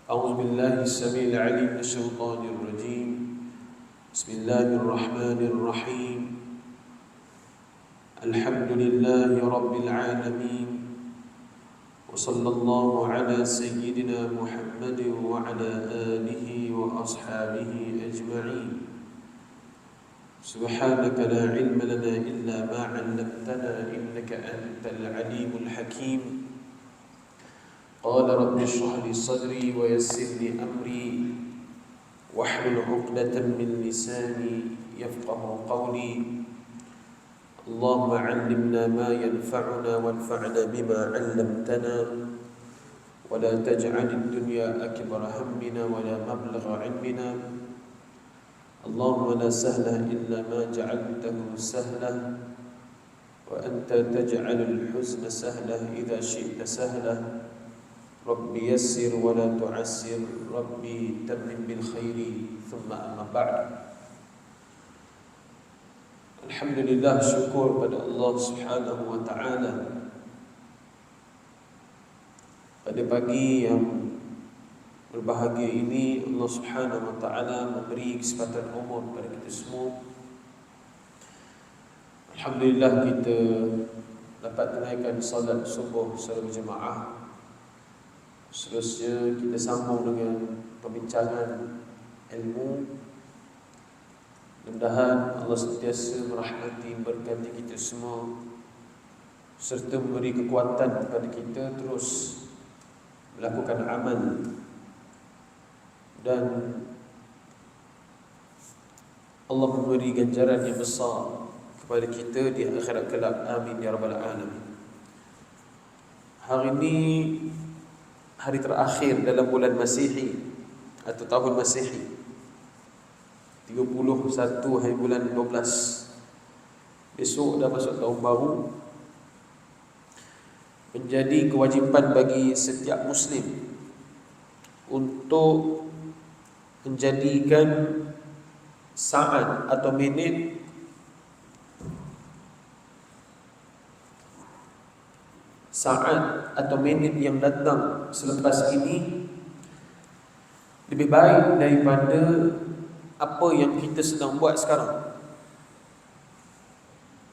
أعوذ بالله السميع العليم من الشيطان الرجيم. بسم الله الرحمن الرحيم. الحمد لله رب العالمين، وصلى الله على سيدنا محمد وعلى آله وأصحابه أجمعين. سبحانك لا علم لنا إلا ما علمتنا إنك أنت العليم الحكيم. قال رب اشرح لي صدري ويسر لي أمري واحلل عقدة من لساني يفقه قولي. اللهم علمنا ما ينفعنا وانفعنا بما علمتنا، ولا تجعل الدنيا أكبر همنا ولا مبلغ علمنا. اللهم لا سهل إلا ما جعلته سهلا، وأنت تجعل الحزن سهلا إذا شئت سهلا. ربي يسر ولا تعسر، ربي تمم بالخير. ثم أما بعد. Alhamdulillah, syukur pada Allah Subhanahu wa taala pada pagi yang berbahagia ini. Allah Subhanahu wa taala memberi kesempatan umur kepada kita semua. Alhamdulillah, kita dapat tunaikan salat subuh secara berjemaah. Seterusnya kita sambung dengan perbincangan ilmu. Mudah-mudahan Allah sentiasa merahmati, memberkati kita semua, serta memberi kekuatan kepada kita terus melakukan amal, dan Allah memberi ganjaran yang besar kepada kita di akhirat kelak. Amin ya rabbal alamin. Hari ini hari terakhir dalam bulan Masihi atau tahun Masihi, 31 hari bulan 12. Besok dah masuk tahun baru. Menjadi kewajipan bagi setiap Muslim untuk menjadikan saat atau minit yang datang selepas ini lebih baik daripada apa yang kita sedang buat sekarang.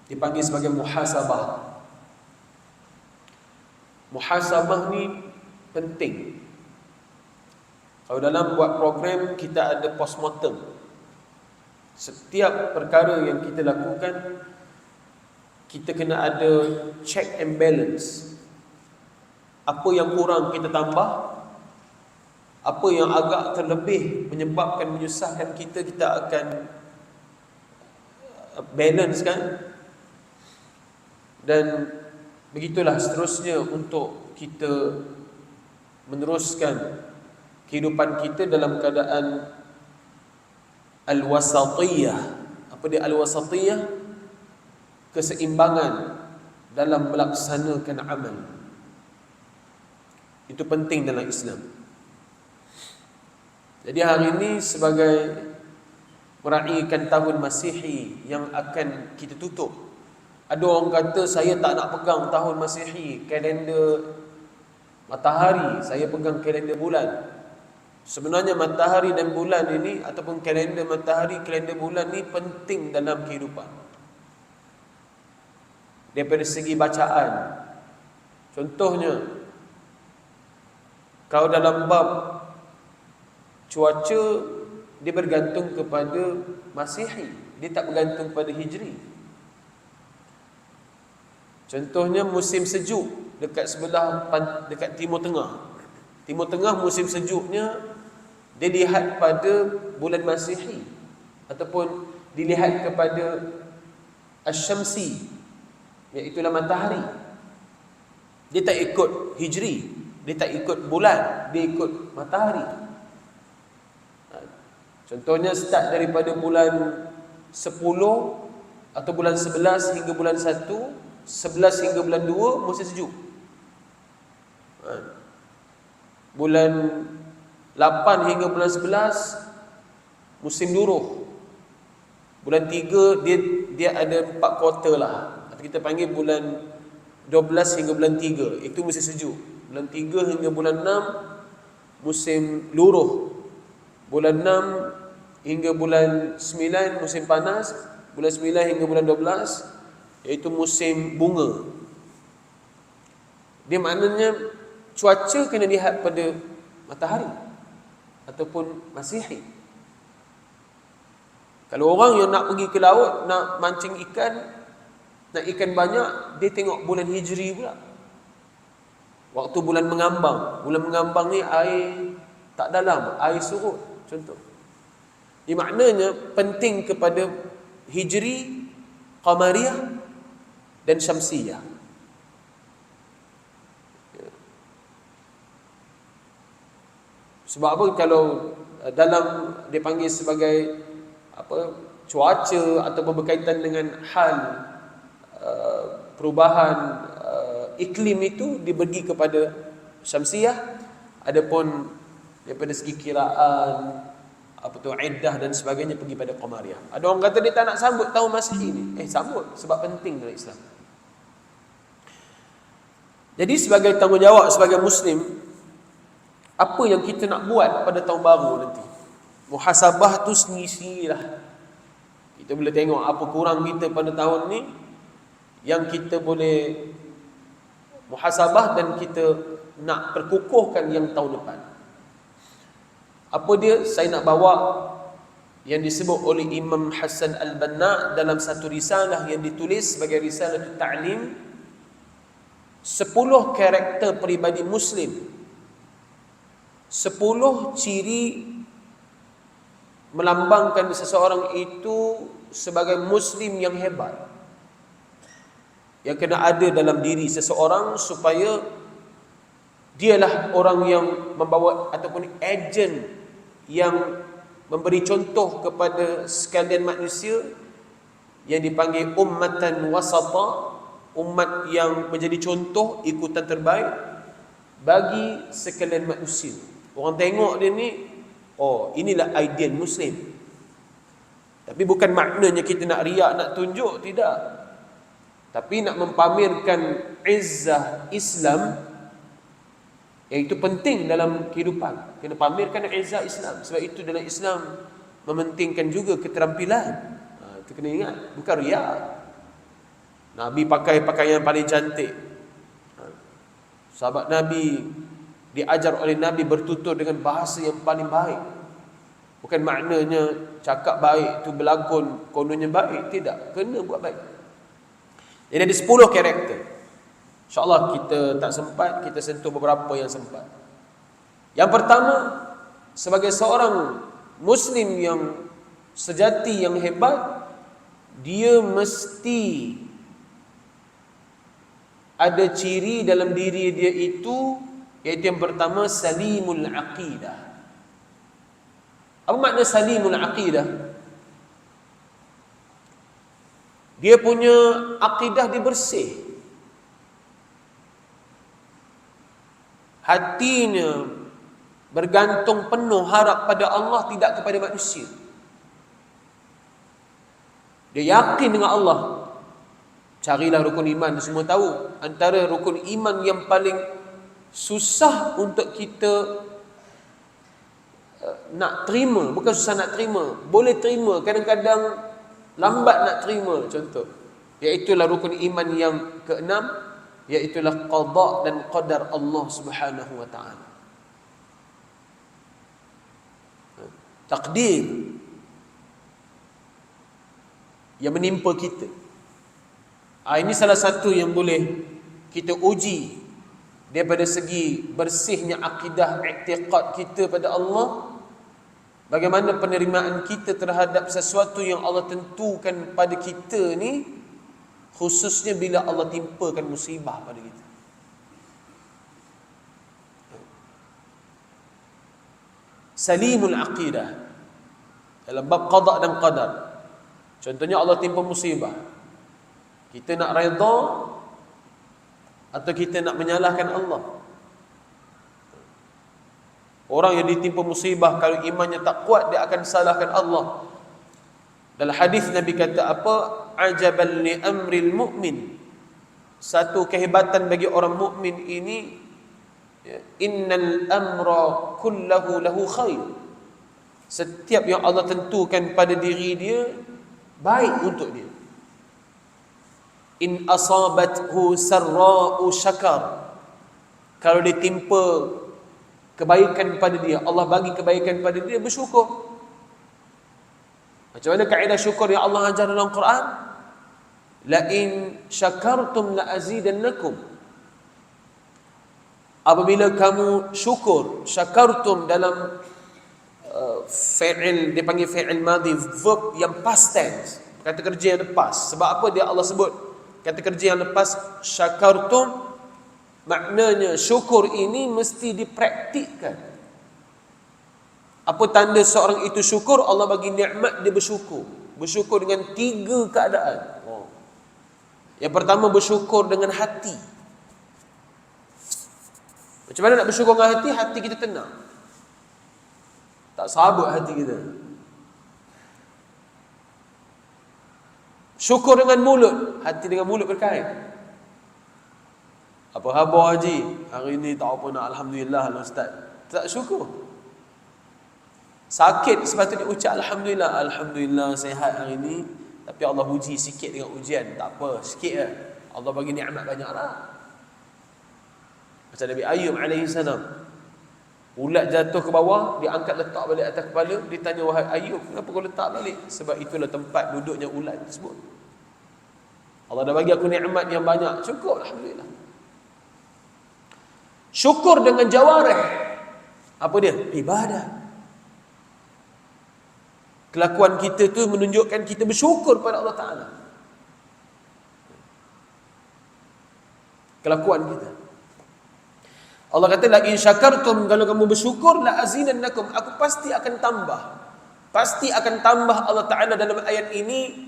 Dipanggil sebagai muhasabah. Muhasabah ni penting. Kalau dalam buat program, kita ada postmortem. Setiap perkara yang kita lakukan, kita kena ada check and balance. Apa yang kurang kita tambah, apa yang agak terlebih menyebabkan, menyusahkan kita, kita akan balance kan. Dan begitulah seterusnya untuk kita meneruskan kehidupan kita dalam keadaan al-wasatiyah. Apa dia al-wasatiyah? Keseimbangan dalam melaksanakan amal. Itu penting dalam Islam. Jadi hari ini sebagai meraihkan tahun Masihi yang akan kita tutup. Ada orang kata, saya tak nak pegang tahun Masihi, kalender matahari, saya pegang kalender bulan. Sebenarnya matahari dan bulan ini, ataupun kalender matahari, kalender bulan ni penting dalam kehidupan. Daripada segi bacaan. Contohnya, kalau dalam bab cuaca, dia bergantung kepada Masihi, dia tak bergantung kepada Hijri. Contohnya musim sejuk dekat sebelah, dekat Timur Tengah. Timur Tengah musim sejuknya dia dilihat pada bulan Masihi, ataupun dilihat kepada Asy-Syamsi, iaitulah matahari. Dia tak ikut Hijri, dia tak ikut bulan, dia ikut matahari. Contohnya start daripada bulan 10 atau bulan 11 hingga bulan 1, 11 hingga bulan 2 musim sejuk. Bulan 8 hingga bulan 11 musim duruh. Bulan 3 dia ada 4 kuarter lah. Atau kita panggil bulan 12 hingga bulan 3, itu musim sejuk. Bulan 3 hingga bulan 6 musim luruh. Bulan 6 hingga bulan 9 musim panas, bulan 9 hingga bulan 12 iaitu musim bunga. Dia maknanya cuaca kena lihat pada matahari ataupun Masihi. Kalau orang yang nak pergi ke laut, nak mancing ikan, nak ikan banyak, dia tengok bulan Hijri pula. Waktu bulan mengambang. Bulan mengambang ni air tak dalam, air surut contoh. Ini maknanya penting kepada Hijri, Qamariyah dan Syamsiyah. Sebab apa? Kalau dalam dia panggil sebagai cuaca ataupun berkaitan dengan hal perubahan iklim itu dibagi kepada Syamsiyah. Adapun daripada segi kiraan, iddah dan sebagainya pergi pada Qamariyah. Ada orang kata dia tak nak sambut tahun Masihi ni. Sambut sebab penting dalam Islam. Jadi sebagai tanggungjawab sebagai Muslim, apa yang kita nak buat pada tahun baru nanti? Muhasabah tu sendiri-sendirilah. Kita boleh tengok apa kurang kita pada tahun ni yang kita boleh muhasabah dan kita nak perkukuhkan yang tahun depan. Apa dia? Saya nak bawa yang disebut oleh Imam Hasan Al-Banna dalam satu risalah yang ditulis sebagai risalah ta'lim, 10 karakter peribadi Muslim, 10 ciri melambangkan seseorang itu sebagai Muslim yang hebat, yang kena ada dalam diri seseorang supaya dialah orang yang membawa ataupun ejen yang memberi contoh kepada sekalian manusia, yang dipanggil ummatan wasata, umat yang menjadi contoh ikutan terbaik bagi sekalian manusia. Orang tengok dia ni, inilah ideal Muslim. Tapi bukan maknanya kita nak riak, nak tunjuk, tidak. Tapi nak mempamerkan izzah Islam, yang itu penting dalam kehidupan. Kena pamerkan izzah Islam. Sebab itu dalam Islam mementingkan juga keterampilan. Itu kena ingat, bukan riak. Nabi pakai pakaian paling cantik. Sahabat Nabi diajar oleh Nabi bertutur dengan bahasa yang paling baik. Bukan maknanya cakap baik tu berlakon kononnya baik, tidak. Kena buat baik. Jadi ada 10 karakter. InsyaAllah kita tak sempat, kita sentuh beberapa yang sempat. Yang pertama, sebagai seorang Muslim yang sejati, yang hebat, dia mesti ada ciri dalam diri dia itu, iaitu yang pertama, salimul aqidah. Apa makna salimul aqidah? Dia punya akidah dia bersih. Hatinya bergantung penuh harap pada Allah, tidak kepada manusia. Dia yakin dengan Allah. Carilah rukun iman, semua tahu. Antara rukun iman yang paling susah untuk kita nak terima, bukan susah nak terima, boleh terima, kadang-kadang lambat nak terima, contoh, iaitulah rukun iman yang ke-6, iaitulah qada dan qadar Allah Subhanahu wa taala. Takdir yang menimpa kita. Ini salah satu yang boleh kita uji daripada segi bersihnya akidah, i'tiqad kita pada Allah. Bagaimana penerimaan kita terhadap sesuatu yang Allah tentukan pada kita ni, khususnya bila Allah timpakan musibah pada kita. Salimul aqidah dalam bab qada dan qadar. Contohnya Allah timpa musibah, kita nak redha atau kita nak menyalahkan Allah? Orang yang ditimpa musibah, kalau imannya tak kuat, dia akan salahkan Allah. Dalam hadis Nabi kata apa? Ajaban li amril mu'min. Satu kehebatan bagi orang mukmin ini, Ya, innal amra kullahu lahu khair. Setiap yang Allah tentukan pada diri dia baik untuk dia. In asabathu sarra'u syakar. Kalau ditimpa kebaikan pada dia, Allah bagi kebaikan pada dia, bersyukur. Macam mana kaedah syukur yang Allah ajar dalam Quran? La in syakartum la azidannakum. Apabila kamu syukur, syakartum dalam fi'il, dia panggil fi'il madhi, verb yang past tense, kata kerja yang lepas. Sebab apa dia Allah sebut kata kerja yang lepas? Syakartum, maknanya syukur ini mesti dipraktikkan. Apa tanda seorang itu syukur? Allah bagi nikmat, dia bersyukur. Bersyukur dengan 3 keadaan. Yang pertama, bersyukur dengan hati. Macam mana nak bersyukur dengan hati? Hati kita tenang, tak sabut hati kita. Syukur dengan mulut, hati dengan mulut berkait. Apa khabar Haji? Hari ni tak apa nak alhamdulillah lah Ustaz. Tak syukur. Sakit sepatutnya ucap alhamdulillah, alhamdulillah sihat hari ni, tapi Allah uji sikit dengan ujian. Tak apa, sikit lah. Allah bagi nikmat banyak lah. Macam Nabi Ayub alaihissalam, ulat jatuh ke bawah, dia angkat letak balik atas kepala. Dia tanya, wahai Ayub, kenapa kau letak balik? Sebab itulah tempat duduknya ulat tersebut. Allah dah bagi aku nikmat yang banyak, cukup alhamdulillah. Syukur dengan jawarih, apa dia? Ibadah. Kelakuan kita tu menunjukkan kita bersyukur pada Allah Ta'ala. Kelakuan kita. Allah kata, la in syakartum, kalau kamu bersyukur, la azidannakum, aku pasti akan tambah. Pasti akan tambah. Allah Ta'ala dalam ayat ini,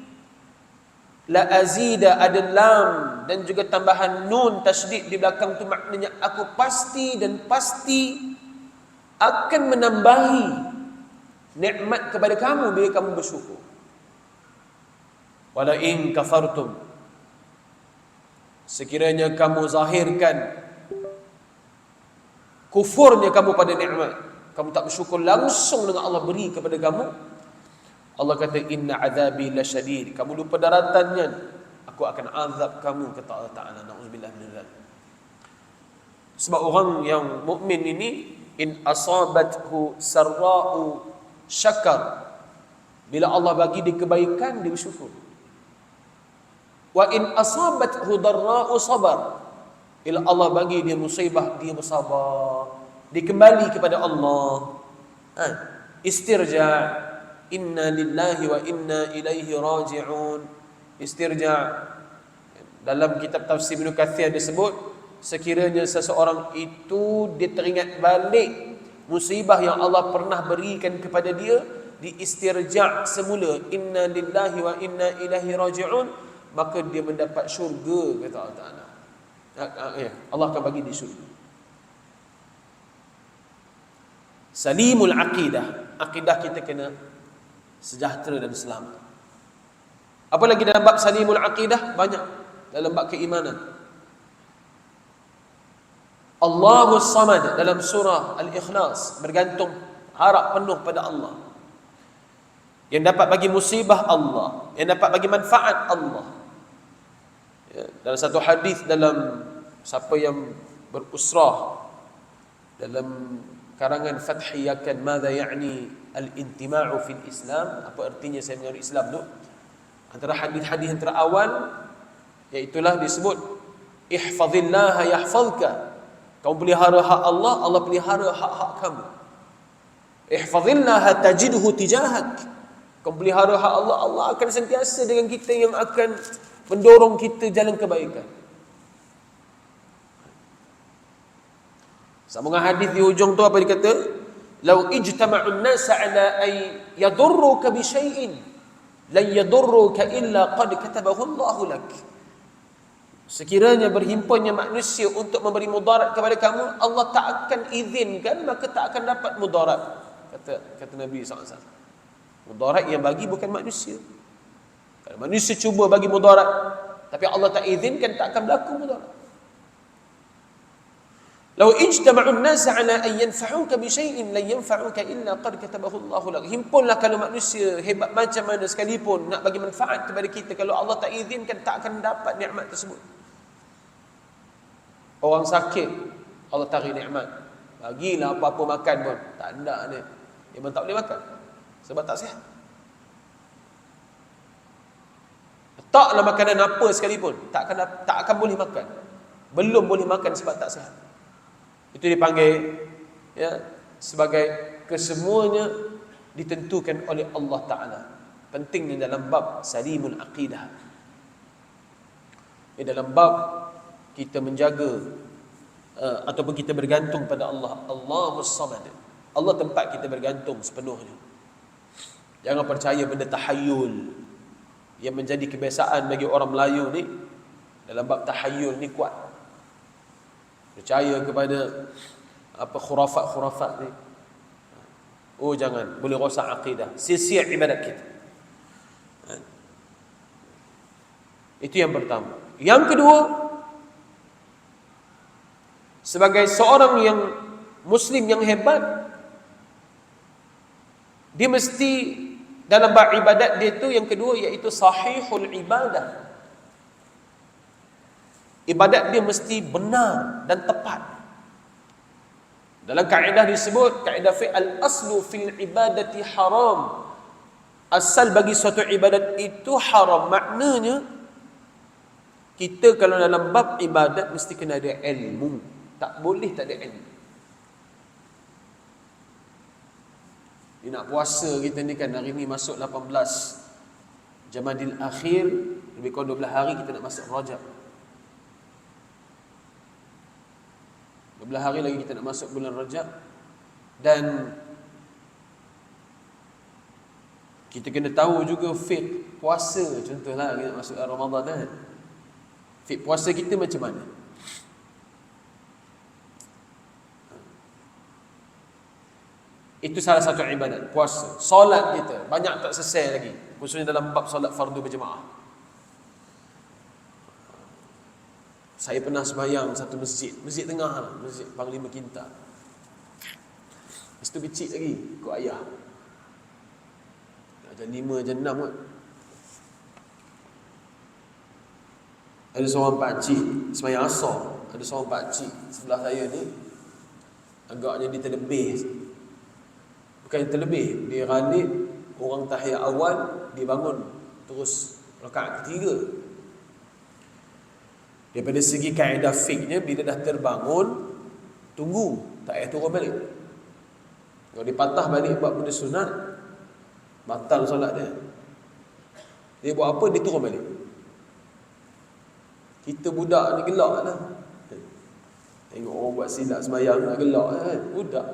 la azida, ada lam dan juga tambahan nun tasydid di belakang tu, maknanya aku pasti dan pasti akan menambahi nikmat kepada kamu bila kamu bersyukur. Wala in kafartum, sekiranya kamu zahirkan kufurnya kamu pada nikmat, kamu tak bersyukur langsung dengan Allah beri kepada kamu, Allah kata inna azabi lasyadid, kamu lupa daratannya, aku akan azab kamu, kata Allah Ta'ala. Na'udzubillah min dzalik. Sebab orang yang mukmin ini, in asabathu sarra'u syakar, bila Allah bagi dia kebaikan, dia bersyukur. Wa in asabathu darra'u sabar, bila Allah bagi dia musibah, dia bersabar, dia kembali kepada Allah. Istirja', inna lillahi wa inna ilaihi raji'un. Istirja', dalam kitab tafsir Ibnu Katsir disebut, sekiranya seseorang itu dia teringat balik musibah yang Allah pernah berikan kepada dia, di istirja' semula, inna lillahi wa inna ilaihi raji'un, maka dia mendapat syurga, kata Allah Ta'ala. Allah akan bagi di syurga. Salimul aqidah, akidah kita kena sejahtera dan selamat. Apa lagi dalam bab salimul aqidah? Banyak dalam bab keimanan. Allahus Samad dalam surah Al-Ikhlas, bergantung, harap penuh pada Allah. Yang dapat bagi musibah Allah, yang dapat bagi manfaat Allah. Ya, dalam satu hadis, dalam siapa yang berusrah, dalam karangan Fathiyakan madza ya'ni al-intima'u fil Islam, apa artinya saya mengenal Islam tu, antara hadis-hadis yang terawal iaitulah disebut ihfazillaha yahfazka, kamu pelihara hak Allah, Allah pelihara hak-hak kamu. Ihfazillaha tajidhu tijahak, kamu pelihara hak Allah, Allah akan sentiasa dengan kita, yang akan mendorong kita jalan kebaikan. Sambungan hadis di hujung tu apa dia kata? Lau ijtama'un nasa ala ay yadurruka bi syai'in la yadurruka illa qad katabahu Allahu lak. Sekiranya berhimpunnya manusia untuk memberi mudarat kepada kamu, Allah tak akan izinkan, maka tak akan dapat mudarat. Kata Nabi SAW. Mudarat yang bagi bukan manusia. Kalau manusia cuba bagi mudarat, tapi Allah tak izinkan, tak akan berlaku mudarat. Law ijtama'un nas 'ala an yanfa'uka bi syai'in la yanfa'uka illa qad katabahu Allahu lak. Himpunlah kalau manusia hebat macam mana sekalipun nak bagi manfaat kepada kita, kalau Allah tak izinkan tak akan dapat nikmat tersebut. Orang sakit Allah tarik nikmat, bagilah apa-apa makan pun tak ada ni. Dia memang tak boleh makan sebab tak sihat. Taklah makanan apa sekalipun tak akan boleh makan. Belum boleh makan sebab tak sihat. Itu dipanggil ya sebagai kesemuanya ditentukan oleh Allah Taala. Pentingnya dalam bab salimul aqidah. Dalam bab kita menjaga ataupun kita bergantung pada Allah. Allahus Samad. Allah tempat kita bergantung sepenuhnya. Jangan percaya benda tahayyul yang menjadi kebiasaan bagi orang Melayu ni. Dalam bab tahayyul ni kuat. Percaya kepada apa khurafat-khurafat ni. Oh jangan, boleh rosak akidah, sia-sia ibadat kita. Itu yang pertama. Yang kedua, sebagai seorang yang muslim yang hebat, dia mesti dalam bab ibadat dia tu yang kedua iaitu sahihul ibadah. Ibadat dia mesti benar dan tepat. Dalam kaedah disebut, kaedah fiqh al-aslu fil ibadati haram. Asal bagi suatu ibadat itu haram. Maknanya, kita kalau dalam bab ibadat mesti kena ada ilmu. Tak boleh tak ada ilmu. Ni nak puasa kita ni kan, hari ni masuk 18 Jamadil Akhir, lebih kurang 12 hari kita nak masuk Rajab. 12 hari lagi kita nak masuk bulan Rajab. Dan kita kena tahu juga fiqh puasa. Contohlah kita nak masuk Ramadan kan, fiqh puasa kita macam mana. Itu salah satu ibadat, puasa. Solat kita banyak tak selesai lagi, khususnya dalam bab solat fardu berjemaah. Saya pernah sembahyang satu masjid tengah lah, masjid Panglima Kinta. Lepas tu kecil lagi, ikut ayah. Jam 5, jam 6 kot. Ada seorang pakcik sembahyang asar. Ada seorang pakcik sebelah saya ni, agaknya dia terlebih. Bukan terlebih, dia ralik orang tahiyat awal, dia bangun terus rakaat ketiga. Daripada segi kaedah fiqhnya, bila dah terbangun, tunggu, tak payah turun balik. Kalau dia patah balik buat benda sunat, batal solat dia. Dia buat apa? Dia turun balik. Kita budak ni gelak lah. Tengok orang buat silap sembahyang nak gelak kan, budak.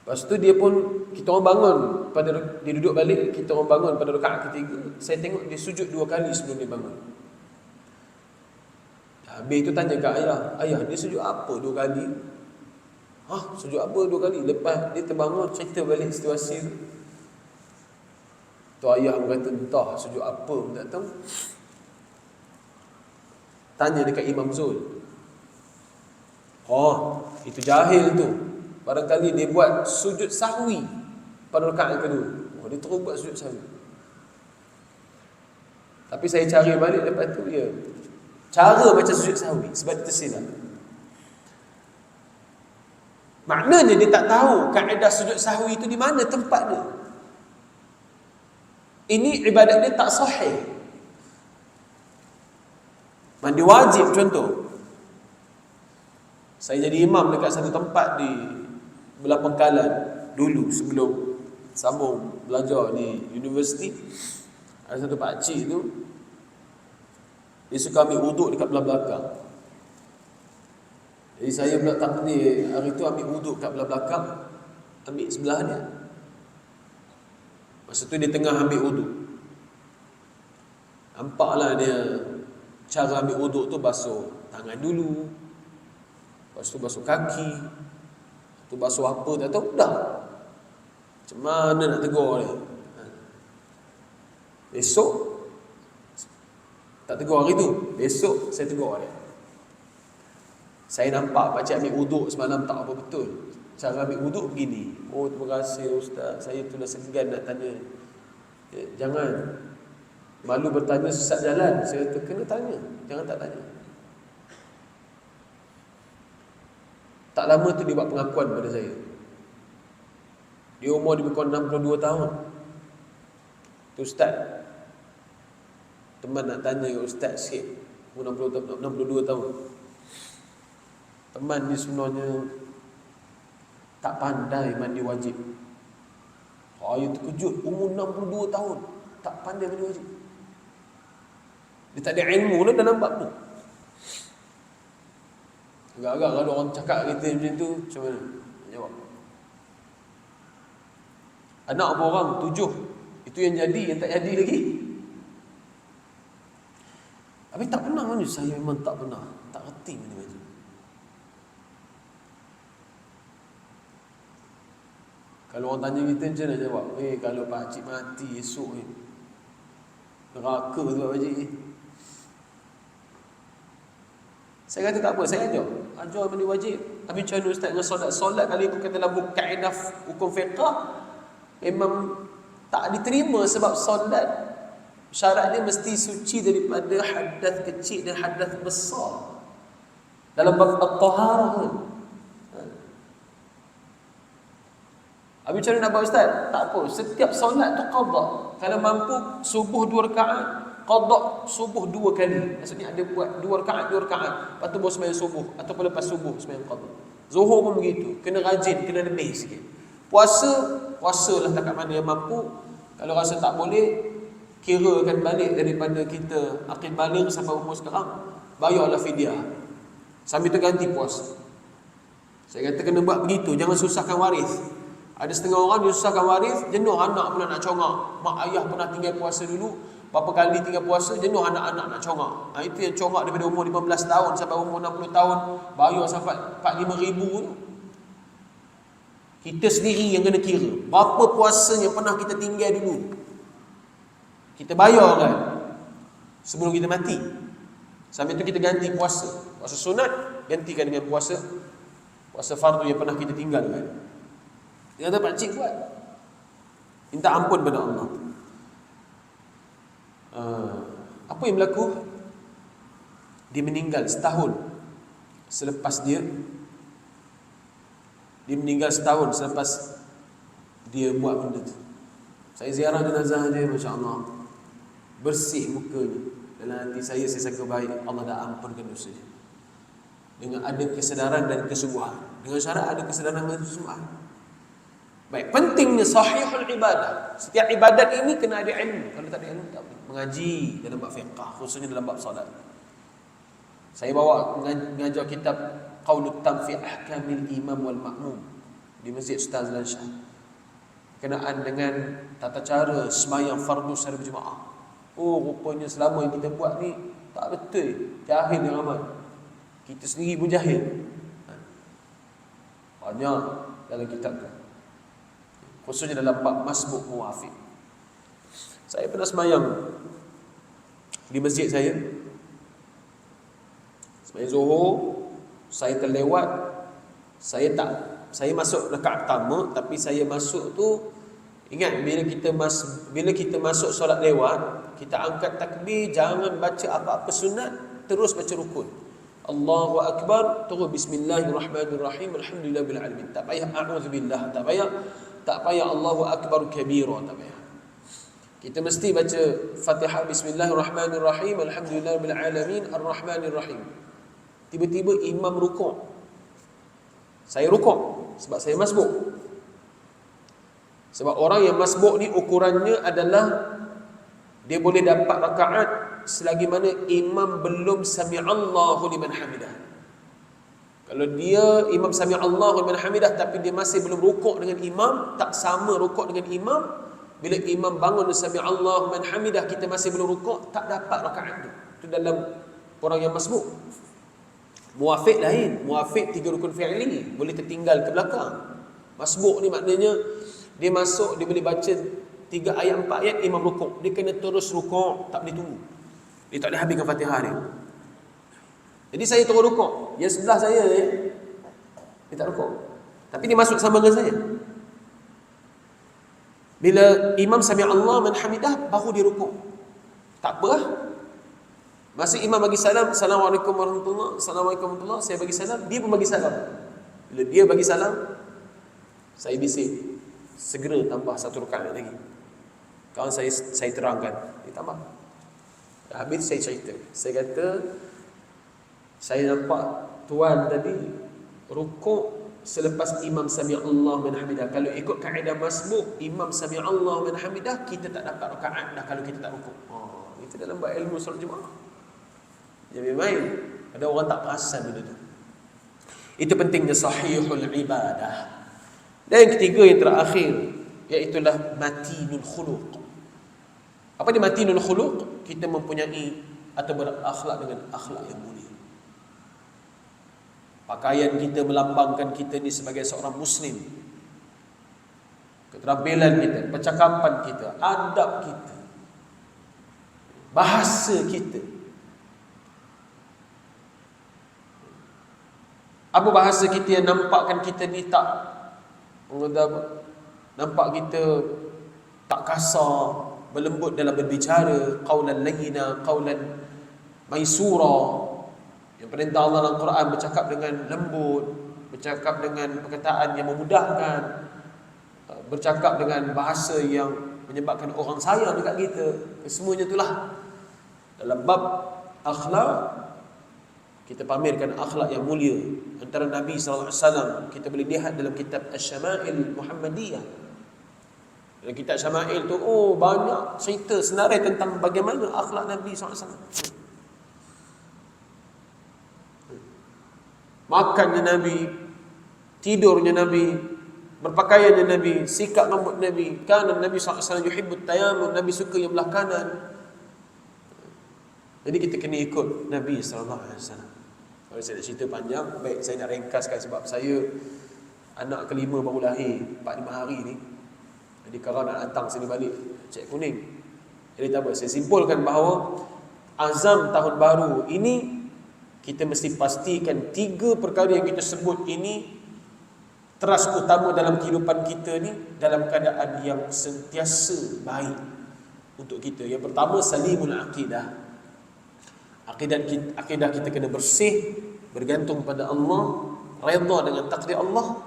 Lepas tu dia pun, kita orang bangun pada dia duduk balik, kita orang bangun pada rakaat ketiga. Saya tengok dia sujud 2 kali sebelum dia bangun. Habis tu tanya kat ayah, ayah dia sujud apa 2 kali? Sujud apa 2 kali? Lepas dia terbangun, cerita balik situasi tu. Tu ayah berkata, entah sujud apa pun tak tahu. Tanya dekat Imam Zul. Itu jahil tu. Barangkali dia buat sujud sahwi pada rakaat kedua. Dia terus buat sujud sahwi. Tapi saya cari balik lepas tu dia cara macam sujud sahwi sebab dia tersilap. Maknanya dia tak tahu kaedah sujud sahwi itu di mana tempat dia. Ini ibadat dia tak sahih. Mandi wajib contoh. Saya jadi imam dekat satu tempat di belah Pengkalan dulu sebelum sambung belajar di universiti. Ada satu pakcik tu, dia suka ambil wuduk dekat belah belakang. Jadi saya pula takdir hari tu ambil wuduk kat belah belakang, ambil sebelah dia. Masa tu dia tengah ambil wuduk, nampaklah dia cara ambil wuduk tu basuh tangan dulu, lepas tu basuh kaki, tu basuh apa tak tahu dah. Macam mana nak tegur dia? Besok tak tegur hari tu, besok saya tegur dia. Saya nampak pakcik ambil wuduk semalam tak apa betul. Cara ambil wuduk begini. Oh, terima kasih Ustaz. Saya tu dah segan nak tanya. Jangan. Malu bertanya sesat jalan. Saya kata, kena tanya. Jangan tak tanya. Tak lama tu dia buat pengakuan pada saya. Dia umur lebih kurang 62 tahun. Tu Ustaz. Teman nak tanya ke Ustaz sikit. Umur 62 tahun. Teman ni sebenarnya tak pandai mandi wajib. Saya terkejut. Umur 62 tahun. Tak pandai mandi wajib. Dia tak ada ilmu lah dalam bab tu. Agak-agak kalau orang cakap kita macam tu, macam mana? Jawab. Anak berapa orang? 7. Itu yang jadi, yang tak jadi lagi. Tapi tak pernah mana. Saya memang tak pernah. Tak reti mandi wajib. Kalau orang tanya kita macam mana jawab? Kalau pakcik mati esok ni, neraka tu pakcik ni. Saya kata tak apa, saya ajar mandi wajib. Tapi macam mana Ustaz dengan solat? Solat kalau ikut kata dalam kaedah hukum fiqh memang tak diterima sebab solat syarat dia mesti suci daripada hadas kecil dan hadas besar. Dalam bab at-taharah. Habis macam mana nak buat Ustaz? Tak apa, setiap solat tu qada. Kalau mampu subuh 2 rakaat, qada subuh 2 kali. Maksudnya ada buat 2 rakaat, lepas tu baru sembahyang subuh ataupun lepas subuh sembahyang qada. Zuhur pun begitu, kena rajin, kena lebih sikit. Puasalah takat mana yang mampu. Kalau rasa tak boleh, kirakan balik daripada kita akil baligh sampai umur sekarang, bayarlah fidyah. Sambil tu ganti puasa. Saya kata kena buat begitu, jangan susahkan waris. Ada setengah orang dia susahkan waris, jenuh anak pula nak congak. Mak ayah pernah tinggal puasa dulu, berapa kali tinggal puasa, jenuh anak-anak nak congak. Itu yang congak daripada umur 15 tahun sampai umur 60 tahun, bayar sampai 4-5 ribu tu. Kita sendiri yang kena kira berapa puasanya pernah kita tinggal dulu. Kita bayar kan sebelum kita mati. Sambil tu kita ganti puasa. Puasa sunat gantikan dengan puasa fardu yang pernah kita tinggalkan. Dia kata pakcik buat. Minta ampun pada Allah. Apa yang berlaku? Dia meninggal setahun selepas dia meninggal setahun selepas dia buat benda tu. Saya ziarah jenazah dia, Masya Allah, bersih mukanya. Dalam hati saya sangka baik, Allah dah ampunkan dosa dia. Dengan ada kesedaran dan kesungguhan. Dengan syarat ada kesedaran dan kesungguhan. Baik, pentingnya sahihul ibadah. Setiap ibadat ini kena ada ilmu. Kalau tak ada ilmu, tak boleh. Mengaji dalam bab fiqh, khususnya dalam bab salat. Saya bawa mengajar kitab Qaulut Tam fi Ahkamil Imam wal Ma'mum di Masjid Ustaz Lansyah. Kenaan dengan tata cara sembahyang fardu secara berjemaah. Oh, rupanya selama yang kita buat ni tak betul. Jahil yang ramai. Kita sendiri pun jahil. Banyak dalam kitab tu. Khususnya dalam bab masbuk muwafiq. Saya pernah sembahyang di masjid saya. Sembahyang Zuhur, saya terlewat. Saya masuk rakaat pertama, tapi saya masuk tu, ingat bila kita masuk solat lewat, kita angkat takbir, jangan baca apa-apa sunat, terus baca rukun. Allahu Akbar, terus Bismillahirrahmanirrahim, Alhamdulillahirabbil alamin. Tak payah a'udzubillah, tak payah Allahu Akbar kabira, tak payah. Kita mesti baca Fatihah, Bismillahirrahmanirrahim, Alhamdulillahirabbil alamin, Arrahmanirrahim. Tiba-tiba imam rukuk. Saya rukuk sebab saya masbuk. Sebab orang yang masbuk ni ukurannya adalah dia boleh dapat rakaat selagi mana imam belum sami'allahu liman hamidah. Kalau dia imam sami'allahu liman hamidah tapi dia masih belum rukuk dengan imam, tak sama rukuk dengan imam. Bila imam bangun sami'allahu liman hamidah, kita masih belum rukuk, tak dapat rakaat tu. Itu dalam orang yang masbuk. Muwafiq lain. Muwafiq 3 rukun fi'li, boleh tertinggal ke belakang. Masbuk ni maknanya dia masuk, dia boleh baca 3 ayat 4 ayat, imam rukuk, dia kena terus rukuk, tak boleh tunggu. Dia tak boleh habiskan Fatihah dia. Jadi saya terus rukuk. Yang sebelah saya dia tak rukuk. Tapi dia masuk sama dengan saya. Bila imam sami Allah man hamidah, baru dia rukuk. Tak apa lah. Masa imam bagi salam, Assalamualaikum warahmatullahi, Assalamualaikum warahmatullahi, saya bagi salam, dia pun bagi salam. Bila dia bagi salam, saya bisik, segera tambah satu rakaat lagi. Kawan saya terangkan, dia tambah. Habis saya cerita. Saya kata, saya nampak tuan tadi rukuk selepas imam sami Allah man hamidah. Kalau ikut kaedah masbuk, imam sami Allah man hamidah, kita tak dapat rakaat dah kalau kita tak rukuk. Itu dalam bab ilmu solat Jumaat. Jadi main. Ada orang tak perasan benda tu. Itu pentingnya sahihul ibadah. Dan yang ketiga, yang terakhir, iaitulah matinul khuluq. Apa dia matinul khuluq? Kita mempunyai atau berakhlak dengan akhlak yang mulia. Pakaian kita melambangkan kita ni sebagai seorang Muslim. Keterampilan kita, percakapan kita, adab kita, bahasa kita. Apa bahasa kita yang nampakkan kita ni tak, nampak kita tak kasar, berlembut dalam berbicara, qaulan layyina, qaulan maisura. Yang perintah Allah dalam Quran bercakap dengan lembut, bercakap dengan perkataan yang memudahkan, bercakap dengan bahasa yang menyebabkan orang sayang dekat kita. Semuanya itulah. Dalam bab akhlak, kita pamerkan akhlak yang mulia. Antara Nabi SAW, kita boleh lihat dalam kitab Asy-Syama'il Muhammadiyah. Dalam kitab Syama'il tu, banyak cerita senarai tentang bagaimana akhlak Nabi SAW. Makannya Nabi, tidurnya Nabi, berpakaiannya Nabi, sikap rambut Nabi. Kana Nabi SAW yuhibbut tayammum, Nabi suka yang belah kanan. Jadi kita kena ikut Nabi SAW. Kalau saya nak cerita panjang, baik saya nak ringkaskan sebab saya anak kelima baru lahir 4-5 hari ni. Jadi kalau nak datang sini balik cek kuning. Jadi tak apa, saya simpulkan bahawa azam tahun baru ini kita mesti pastikan 3 perkara yang kita sebut ini teras utama dalam kehidupan kita ni dalam keadaan yang sentiasa baik untuk kita. Yang pertama, salimul aqidah. Akidah kita kena bersih, bergantung pada Allah, redha dengan takdir Allah,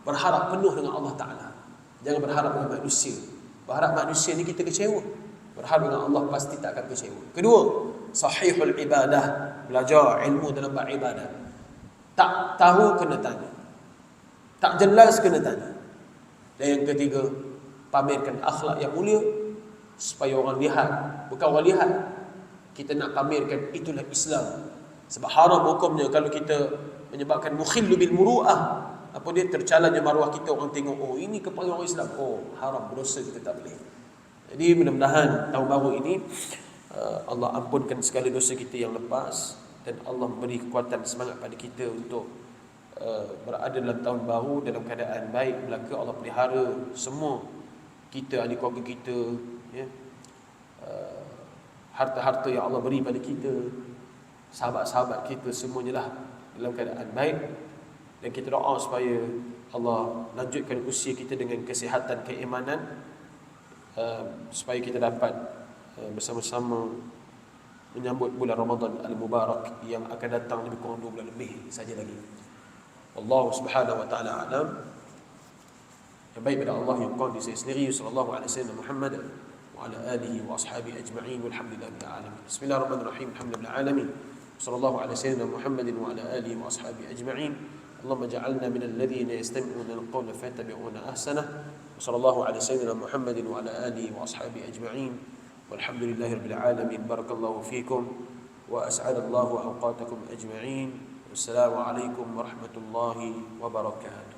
berharap penuh dengan Allah Ta'ala. Jangan berharap dengan manusia. Berharap manusia ni kita kecewa. Berharap dengan Allah pasti tak akan kecewa. Kedua, sahihul ibadah. Belajar ilmu dalam bab ibadah. Tak tahu kena tanya, tak jelas kena tanya. Dan yang ketiga, pamerkan akhlak yang mulia supaya orang lihat. Bukan orang lihat, kita nak pamerkan itulah Islam. Sebab haram hukumnya kalau kita menyebabkan mukhillu bil muru'ah. Apa dia, tercalanya maruah kita, orang tengok, ini kepala orang Islam. Haram, berdosa, kita tak boleh. Jadi mudah-mudahan tahun baru ini Allah ampunkan segala dosa kita yang lepas, dan Allah beri kekuatan semangat pada kita untuk berada dalam tahun baru dalam keadaan baik belaka. Allah pelihara semua kita, ahli keluarga kita, ya, harta-harta yang Allah beri pada kita, sahabat-sahabat kita, semuanya lah dalam keadaan baik. Dan kita doa supaya Allah lanjutkan usia kita dengan kesihatan, keimanan, supaya kita dapat bersama-sama menyambut bulan Ramadan Al-Mubarak yang akan datang lebih kurang 2 bulan lebih saja lagi. Allah Subhanahu wa taala alam. Yang baik pada Allah yang qadi saya sendiri, sallallahu alaihi wasallam Muhammad wa ala alihi wa ashabihi ajma'in, walhamdulillahil alamin. Bismillahirrahmanirrahim. Alhamdulillahil alamin. Sallallahu alaihi wasallam Muhammad wa ala alihi wa ashabihi ajma'in. اللهم اجعلنا من الذين يستمعون القول فيتبعون احسنه. وصلى الله على سيدنا محمد وعلى اله واصحابه اجمعين، والحمد لله رب العالمين. بارك الله فيكم واسعد الله اوقاتكم اجمعين. والسلام عليكم ورحمه الله وبركاته.